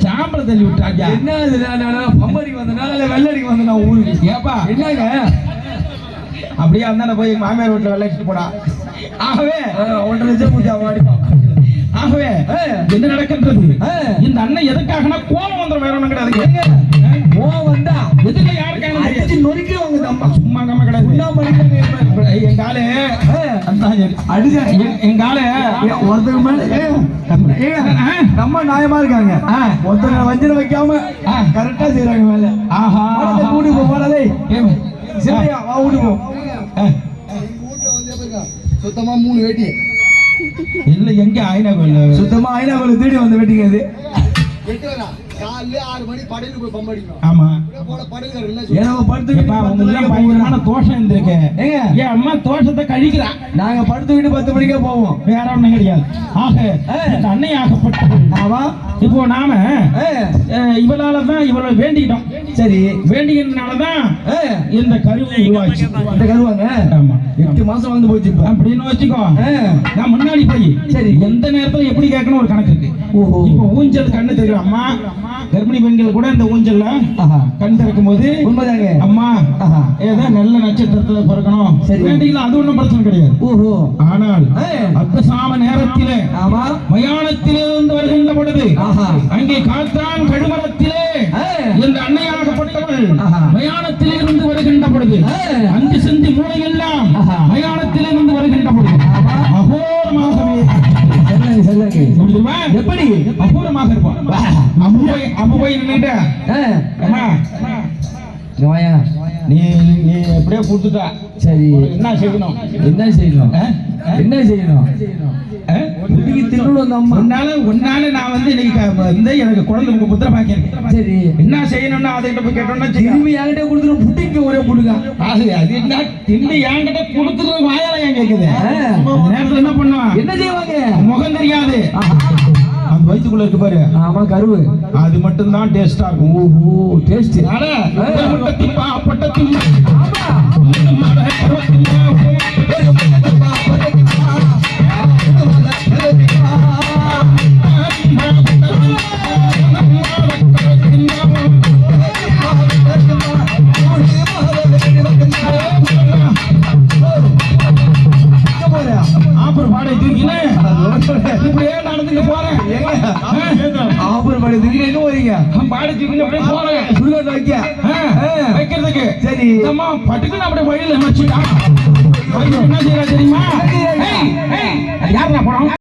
சாம்பல தள்ளி விட்டாங்க. என்ன பம்படிக்கு வந்தனால வெள்ளடிக்கு வந்தனா ஊருக்கு ஏப்பா என்னங்க அப்படியே அந்த போய் மாமியார் வீட்டுல வெள்ளாடிட்டு போடா. ஆகவே 1.5 லட்சம் பூஜா வாடிப்போம். ஆகவே என்ன நடக்கின்றது? இந்த அண்ணன் எதுக்காகனா கோபம் வந்துடும், வேற ஒண்ணும் கிடையாது. கோபம் வந்தா எதுக்கு யாருக்கான அடிச்சு நொறுக்கிடுவாங்க. அம்மா சும்மா நம்ம கிடையாது. எங்காலே அடிச்சா எங்காலே ஒருத்தருக்கு மேல நம்ம நியாயமா இருக்காங்க. ஒருத்தர் வஞ்சனை வைக்காம கரெக்டா செய்யறாங்க மேல. ஆஹா கூடி போறதே சரியா வா ஊடி போ. சுத்தமா 3 வேட்டி இல்ல எங்க ஆயினா கோயில் சுத்தமா ஆயினா கோயில் தேடி வந்து வெட்டிங்க. அது காலையில 6 மணி படையில போய் பம்படிக்கும். ஆமா போல படையில என்ன படுத்துக்கிட்டு உங்களுக்கு பயங்கரமான தோஷம் இருந்திருக்கு. ஏங்க ஏன் அம்மா தோஷத்தை கழிக்கிறா. நாங்க படுத்துக்கிட்டு 10 மணிக்கே போவோம், வேற ஒண்ணும் கிடையாது. ஆக இந்த அன்னை ஆகப்பட்டது. ஆமா இப்போ நாம இவளாலதான் இவளை வேண்டிக்கிட்டோம். சரி வேண்டிக்கிறதுனாலதான் இந்த கருவை உருவாச்சு. இந்த கருவாங்க ஆமா 8 மாசம் வந்து போச்சு அப்படின்னு வச்சுக்கோ. நான் முன்னாடி போய் சரி எந்த நேரத்துல எப்படி கேட்கணும் ஒரு கணக்கு இருக்கு. இப்போ ஊஞ்சல் கண்ணு தெரியும். அம்மா கர்ப்பிணி பெண்கள் கூட இந்த ஊஞ்சல்ல கண் திறக்கும் போது உண்மைதாங்க அம்மா ஏதோ நல்ல நட்சத்திரத்துல பிறக்கணும் சரி வேண்டிக்கலாம், அது ஒண்ணும் பிரச்சனை கிடையாது. ஓஹோ ஆனால் அத்தசாம நேரத்திலே மயானத்திலிருந்து வருகின்ற பொழுது அங்கே காத்தான் கழுமரத்திலே இந்த அன்னையாகப்பட்டவள் மயானத்திலிருந்து வருகின்ற பொழுது அங்கு சென்று மூளையெல்லாம் மயானத்திலிருந்து வருகின்ற பொழுது அகோரமாகவே எப்படி அபூர்வமாக இருப்பான். அப்ப போய் நின்னுட்ட நீ நீ எப்படியோ கொடுத்துட்டா சரி என்ன செய்யணும் என்ன செய்யணும் என்ன செய்யணும் உன்னால நான் வந்து இன்னைக்கு எனக்கு குழந்தை புத்திர பாக்கியிருக்கேன். சரி என்ன செய்யணும்னா அதை போய் கேட்டோம்னா திரும்பி என்கிட்ட கொடுத்துரும் புட்டிக்கு ஒரே புடுங்க. ஆகு அது என்ன திரும்பி என்கிட்ட கொடுத்துரும் வாயால ஏன் கேக்குது. நேரத்துல என்ன பண்ணுவான் என்ன செய்வாங்க முகம் தெரியாது. அந்த வயிற்றுக்குள்ள இருக்கு பாரு ஆமா கருவு அது மட்டும் தான் டேஸ்டா இருக்கும். ஓஹோ டேஸ்ட் வைக்கிறதுக்கு சரி பட்டுக்கு அப்படியே வழியில்